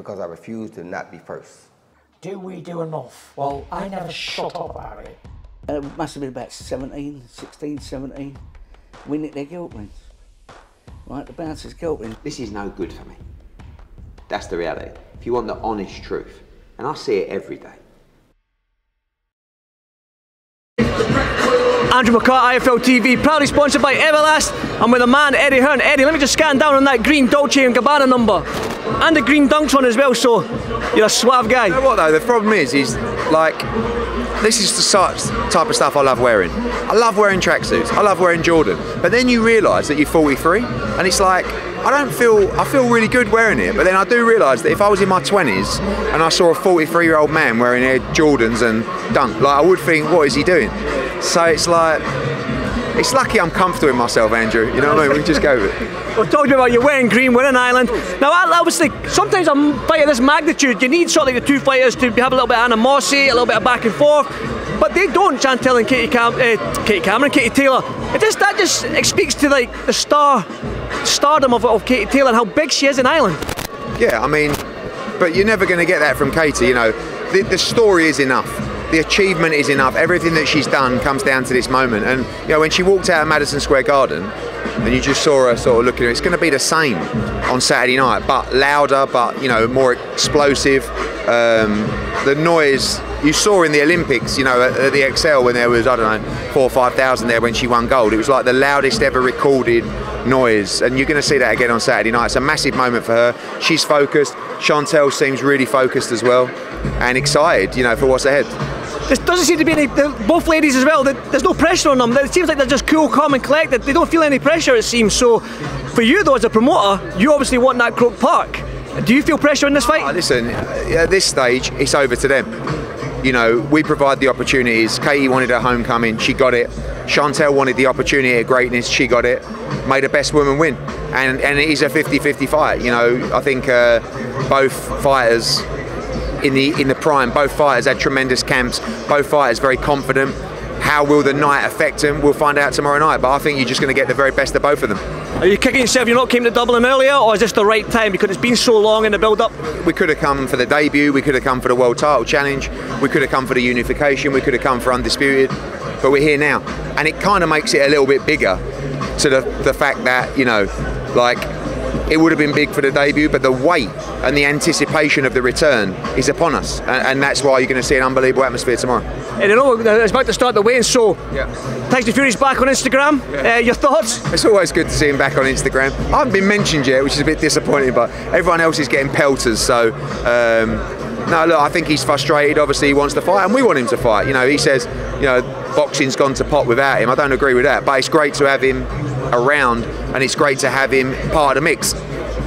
because I refuse to not be first. Do we do enough? Well, I never shut up about it. It must have been about 16, 17. We nicked their guilt rings. Right, the bouncer's guilt ring. This is no good for me. That's the reality. If you want the honest truth, and I see it every day. Andrew McCART, IFL TV, proudly sponsored by Everlast. I'm with a man, Eddie Hearn. Eddie, let me just scan down on that green Dolce & Gabbana number. And the green Dunks one as well, so you're a suave guy. You know what though, the problem is like, this is the type of stuff I love wearing. I love wearing tracksuits, I love wearing Jordan. But then you realise that you're 43, and it's like, I feel really good wearing it, but then I do realise that if I was in my 20s and I saw a 43-year-old man wearing Air Jordans and Dunk, like I would think, what is he doing? So it's like, it's lucky I'm comfortable with myself, Andrew, you know what I mean? We just go with it. We're talking about you wearing green, we're in Ireland. Now obviously, sometimes a fight of this magnitude, you need sort of like the two fighters to have a little bit of animosity, a little bit of back and forth, but they don't, Chantel and Katie Cameron, Katie Taylor. That just speaks to like the stardom of Katie Taylor and how big she is in Ireland. Yeah, I mean, but you're never going to get that from Katie, you know. The story is enough. The achievement is enough. Everything that she's done comes down to this moment. And you know, when she walked out of Madison Square Garden, and you just saw her sort of looking at her, it's going to be the same on Saturday night, but louder, but you know, more explosive. The noise you saw in the Olympics, you know, at the Excel when there was, I don't know, 4,000 or 5,000 there when she won gold. It was like the loudest ever recorded noise, and you're going to see that again on Saturday night. It's a massive moment for her. She's focused. Chantel seems really focused as well, and excited, you know, for what's ahead. There doesn't seem to be any, both ladies as well, there's no pressure on them. It seems like they're just cool, calm and collected. They don't feel any pressure, it seems. So for you though, as a promoter, you obviously want that Croke Park. Do you feel pressure in this fight? Listen, at this stage, it's over to them. You know, we provide the opportunities. Katie wanted her homecoming, she got it. Chantel wanted the opportunity at greatness, she got it. Made a best woman win. And it is a 50-50 fight. You know, I think both fighters in the prime, both fighters had tremendous camps, both fighters very confident. How will the night affect them? We'll find out tomorrow night, but I think you're just going to get the very best of both of them. Are you kicking yourself you not came to Dublin earlier, or is this the right time because it's been so long in the build-up? We could have come for the debut, we could have come for the World Title Challenge, we could have come for the unification, we could have come for Undisputed, but we're here now. And it kind of makes it a little bit bigger to the fact that, you know, like, it would have been big for the debut, but the weight and the anticipation of the return is upon us, and that's why you're going to see an unbelievable atmosphere tomorrow. And you know, it's about to start the weigh-in, so Tyson Fury's back on Instagram. Your thoughts? It's always good to see him back on Instagram. I haven't been mentioned yet, which is a bit disappointing, but everyone else is getting pelters, so no, look, I think he's frustrated. Obviously, he wants to fight, and we want him to fight. You know, he says, you know, boxing's gone to pot without him. I don't agree with that, but it's great to have him around, and it's great to have him part of the mix.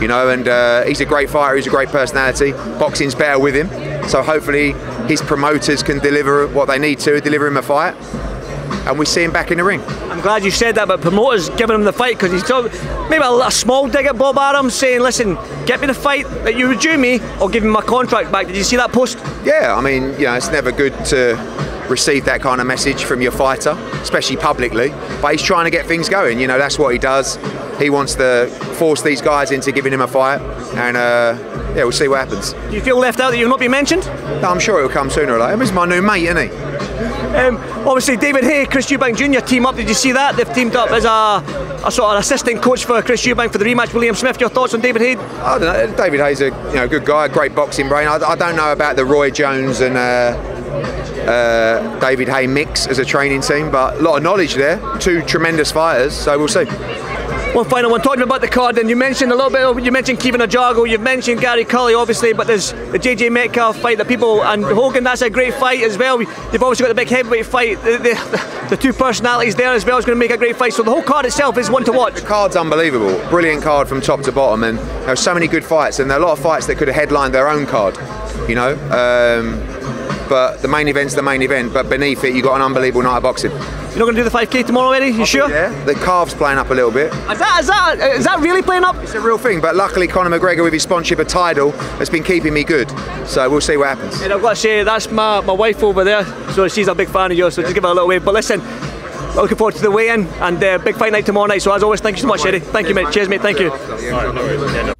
You know, and he's a great fighter, he's a great personality. Boxing's better with him, so hopefully his promoters can deliver what they need to, deliver him a fight, and we see him back in the ring. I'm glad you said that about promoters giving him the fight, because he's talking maybe a small dig at Bob Arum, saying, listen, get me the fight that you were due me, or give me my contract back. Did you see that post? Yeah, I mean, you know, it's never good to receive that kind of message from your fighter, especially publicly, but he's trying to get things going. You know, that's what he does. He wants to force these guys into giving him a fight, and yeah, we'll see what happens. Do you feel left out that you've not been mentioned? No, I'm sure it'll come sooner or later. He's my new mate, isn't he? Obviously, David Haye, Chris Eubank Jr. team up. Did you see that? They've teamed up as a sort of assistant coach for Chris Eubank for the rematch. William Smith, your thoughts on David Haye? I don't know. David Haye's a good guy, a great boxing brain. I don't know about the Roy Jones and David Haye mix as a training team, but a lot of knowledge there. Two tremendous fighters, so we'll see. One final one, talking about the card, and you mentioned a little bit, you mentioned Kevin Ajago, you've mentioned Gary Cully obviously, but there's the JJ Metcalf fight that people, and Hogan, that's a great fight as well. You've obviously got the big heavyweight fight, the two personalities there as well is going to make a great fight, so the whole card itself is one to watch. The card's unbelievable, brilliant card from top to bottom, and there are so many good fights, and there are a lot of fights that could have headlined their own card, you know, but the main event's the main event, but beneath it you've got an unbelievable night of boxing. You're not going to do the 5K tomorrow, Eddie? You sure? Yeah, the calf's playing up a little bit. Is that really playing up? It's a real thing, but luckily Conor McGregor with his sponsorship of Tidal has been keeping me good, so we'll see what happens. And I've got to say, that's my wife over there, so she's a big fan of yours, so just give her a little wave. But listen, looking forward to the weigh-in and big fight night tomorrow night, so as always, thank you so much, Eddie. Thank you, mate. Cheers, mate. Thank you.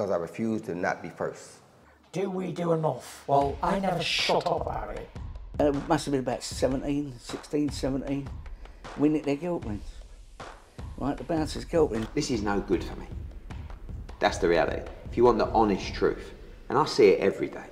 because I refused to not be first. Do we do enough? Well, I never shut up about it. It must have been about 17, 16, 17. We nicked their guilt rings. Right, the bouncers' guilt rings. This is no good for me. That's the reality. If you want the honest truth, and I see it every day.